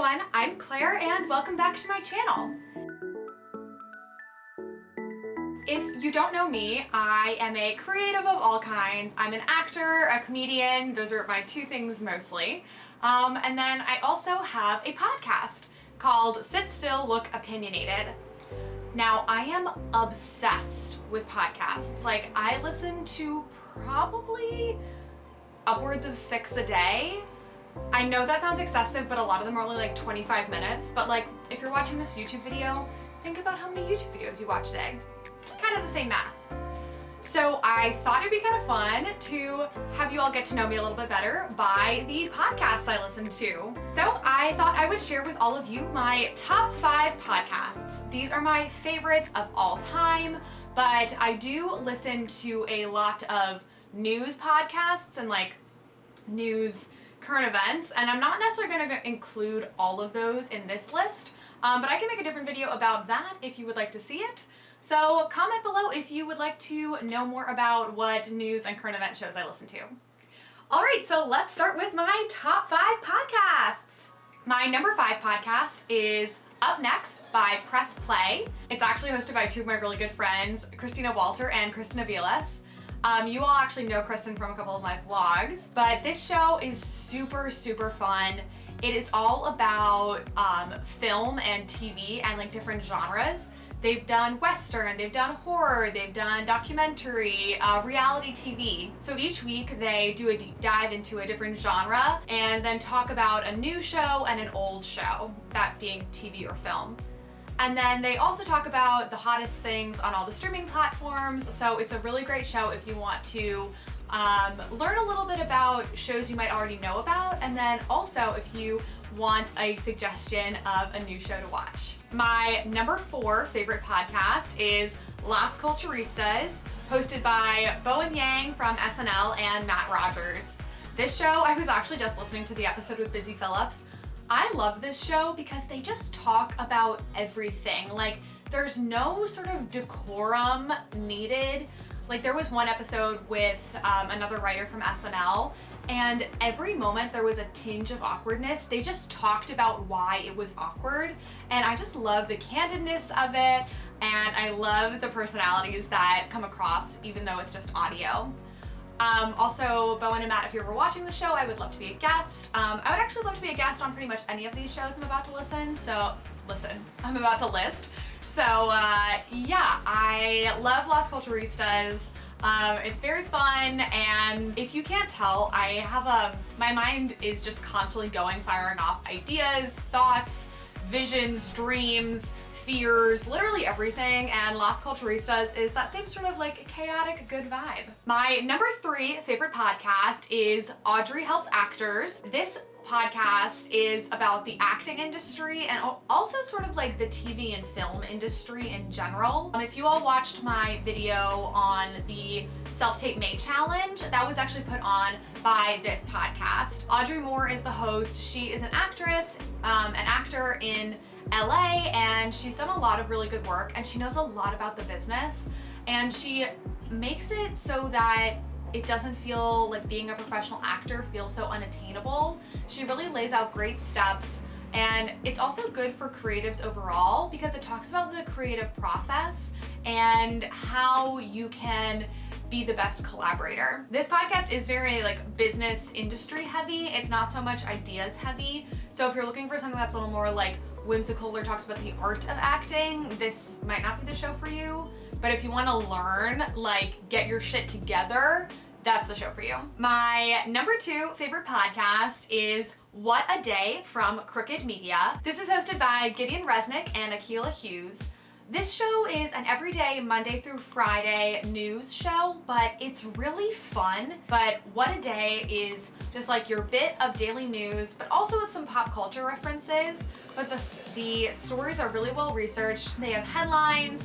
everyone, I'm Claire and welcome back to my channel. If you don't know me, I am a creative of all kinds. I'm an actor, a comedian, those are my two things mostly. And then I also have a podcast called Sit Still, Look Opinionated. Now, I am obsessed with podcasts. Like, I listen to probably upwards of 6 a day. I know that sounds excessive, but a lot of them are only like 25 minutes. But like, if you're watching this YouTube video, think about how many YouTube videos you watch a day. Kind of the same math. So I thought it'd be kind of fun to have you all get to know me a little bit better by the podcasts I listen to. So I thought I would share with all of you my top 5 podcasts. These are my favorites of all time, but I do listen to a lot of news podcasts and like news current events, and I'm not necessarily going to include all of those in this list, but I can make a different video about that if you would like to see it. So comment below if you would like to know more about what news and current event shows I listen to. Alright, so let's start with my top 5 podcasts. My number 5 podcast is Up Next by Press Play. It's actually hosted by two of my really good friends, Christina Walter and Kristen Aviles. You all actually know Kristen from a couple of my vlogs, but this show is super, super fun. It is all about film and TV and like different genres. They've done Western, they've done horror, they've done documentary, reality TV. So each week they do a deep dive into a different genre and then talk about a new show and an old show, that being TV or film. And then they also talk about the hottest things on all the streaming platforms. So it's a really great show if you want to learn a little bit about shows you might already know about. And then also if you want a suggestion of a new show to watch. My number 4 favorite podcast is Las Culturistas, hosted by Bowen from SNL and Matt Rogers. This show, I was actually just listening to the episode with Busy Phillips. I love this show because they just talk about everything. Like, there's no sort of decorum needed. Like, there was one episode with another writer from SNL, and every moment there was a tinge of awkwardness. They just talked about why it was awkward, and I just love the candidness of it, and I love the personalities that come across even though it's just audio. Also, Bowen and Matt, if you're ever watching the show, I would love to be a guest. I would actually love to be a guest on pretty much any of these shows I'm about to I'm about to list. So yeah, I love Las Culturistas. It's very fun, and if you can't tell, I have my mind is just constantly firing off ideas, thoughts, visions, dreams, fears, literally everything, and Las Culturistas is that same sort of like chaotic good vibe. My number 3 favorite podcast is Audrey Helps Actors. This podcast is about the acting industry and also sort of like the TV and film industry in general. If you all watched my video on the Self-Tape May Challenge, that was actually put on by this podcast. Audrey Moore is the host. She is an actress, an actor in LA, and she's done a lot of really good work, and she knows a lot about the business, and she makes it so that it doesn't feel like being a professional actor feels so unattainable. She really lays out great steps, and it's also good for creatives overall because it talks about the creative process and how you can be the best collaborator. This podcast is very like business industry heavy. It's not so much ideas heavy. So if you're looking for something that's a little more like whimsical or talks about the art of acting, this might not be the show for you. But if you want to learn, like, get your shit together, that's the show for you. My number 2 favorite podcast is What a Day from Crooked Media. This is hosted by Gideon Resnick and Akilah Hughes. This show is an everyday Monday through Friday news show, but it's really fun. But What a Day is just like your bit of daily news, but also with some pop culture references. But the stories are really well researched. They have headlines.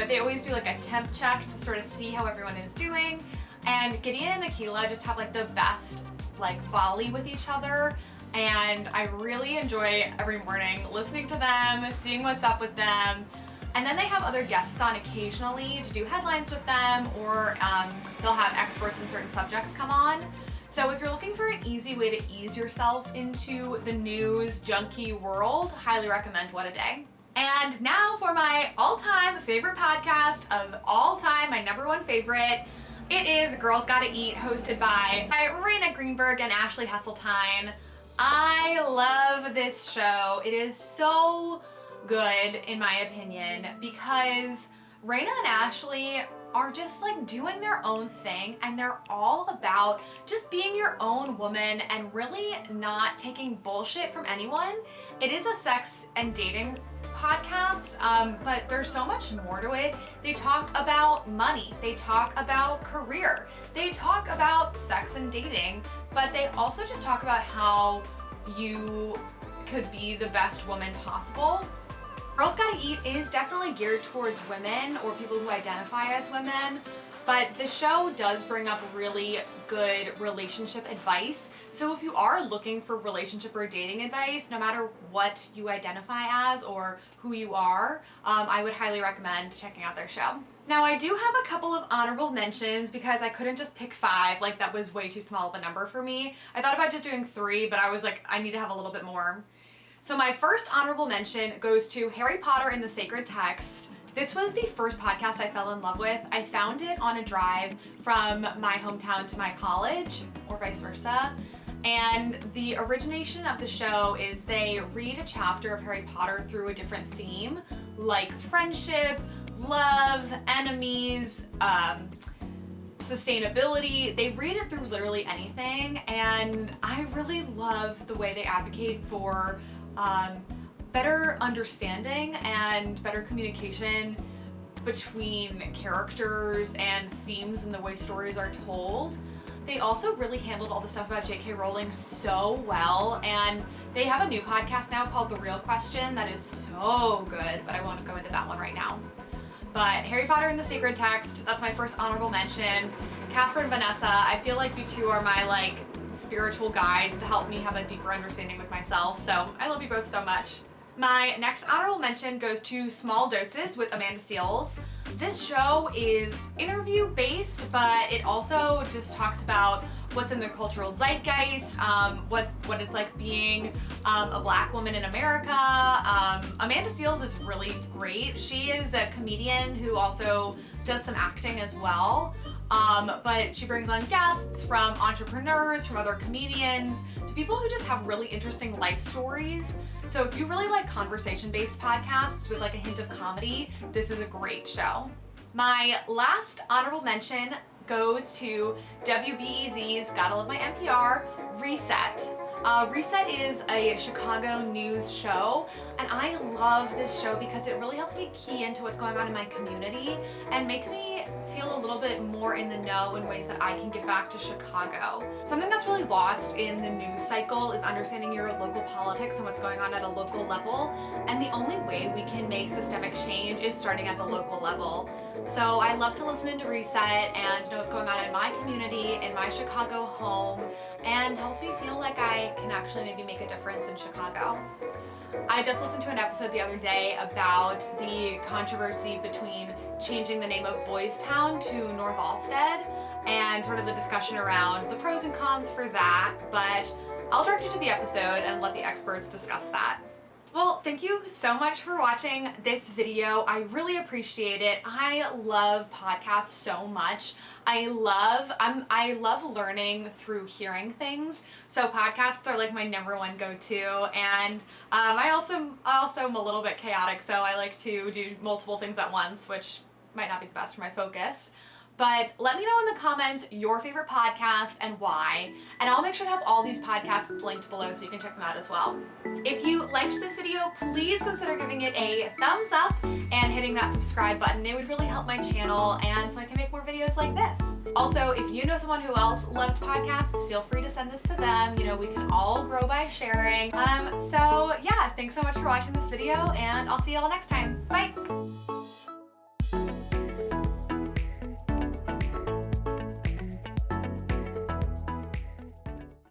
They always do like a temp check to sort of see how everyone is doing. And Gideon and Akilah just have like the best like volley with each other. And I really enjoy every morning listening to them, seeing what's up with them. And then they have other guests on occasionally to do headlines with them, or they'll have experts in certain subjects come on. So if you're looking for an easy way to ease yourself into the news junkie world, highly recommend What a Day. And now for my all-time favorite podcast of all time, my #1 favorite. It is Girls Gotta Eat, hosted by Raina Greenberg and Ashley Hesseltine. I love this show. It is so good, in my opinion, because Raina and Ashley are just like doing their own thing, and they're all about just being your own woman and really not taking bullshit from anyone. It is a sex and dating podcast, but there's so much more to it. They talk about money, they talk about career, they talk about sex and dating, but they also just talk about how you could be the best woman possible. Girls Gotta Eat is definitely geared towards women or people who identify as women, but the show does bring up really good relationship advice. So if you are looking for relationship or dating advice, no matter what you identify as or who you are, I would highly recommend checking out their show. Now, I do have a couple of honorable mentions because I couldn't just pick 5, like that was way too small of a number for me. I thought about just doing 3, but I was like, I need to have a little bit more. So my first honorable mention goes to Harry Potter and the Sacred Text. This was the first podcast I fell in love with. I found it on a drive from my hometown to my college, or vice versa. And the origination of the show is they read a chapter of Harry Potter through a different theme, like friendship, love, enemies, sustainability. They read it through literally anything, and I really love the way they advocate for better understanding and better communication between characters and themes and the way stories are told. They also really handled all the stuff about J.K. Rowling so well, and they have a new podcast now called The Real Question that is so good, but I won't go into that one right now. But Harry Potter and the Sacred Text, that's my first honorable mention. Casper and Vanessa, I feel like you two are my spiritual guides to help me have a deeper understanding with myself, so I love you both so much. My next honorable mention goes to Small Doses with Amanda Seales. This show is interview based, but it also just talks about what's in the cultural zeitgeist, what it's like being a Black woman in America. Amanda Seales is really great. She is a comedian who also does some acting as well. But she brings on guests from entrepreneurs, from other comedians, to people who just have really interesting life stories. So if you really like conversation-based podcasts with a hint of comedy, this is a great show. My last honorable mention goes to WBEZ's Gotta Love My NPR, Reset. Reset is a Chicago news show, and I love this show because it really helps me key into what's going on in my community and makes me feel a little bit more in the know in ways that I can give back to Chicago. Something that's really lost in the news cycle is understanding your local politics and what's going on at a local level, and the only way we can make systemic change is starting at the local level. So I love to listen into Reset and know what's going on in my community, in my Chicago home, and helps me feel like I can actually maybe make a difference in Chicago. I just listened to an episode the other day about the controversy between changing the name of Boys Town to North Allsted and sort of the discussion around the pros and cons for that, but I'll direct you to the episode and let the experts discuss that. Well, thank you so much for watching this video. I really appreciate it. I love podcasts so much. I love learning through hearing things. So podcasts are my #1 go-to, and I also am a little bit chaotic, so I like to do multiple things at once, which might not be the best for my focus. But let me know in the comments your favorite podcast and why, and I'll make sure to have all these podcasts linked below so you can check them out as well. If you liked this video, please consider giving it a thumbs up and hitting that subscribe button. It would really help my channel and so I can make more videos like this. Also, if you know someone who else loves podcasts, feel free to send this to them. We can all grow by sharing. So yeah, thanks so much for watching this video, and I'll see y'all next time. Bye!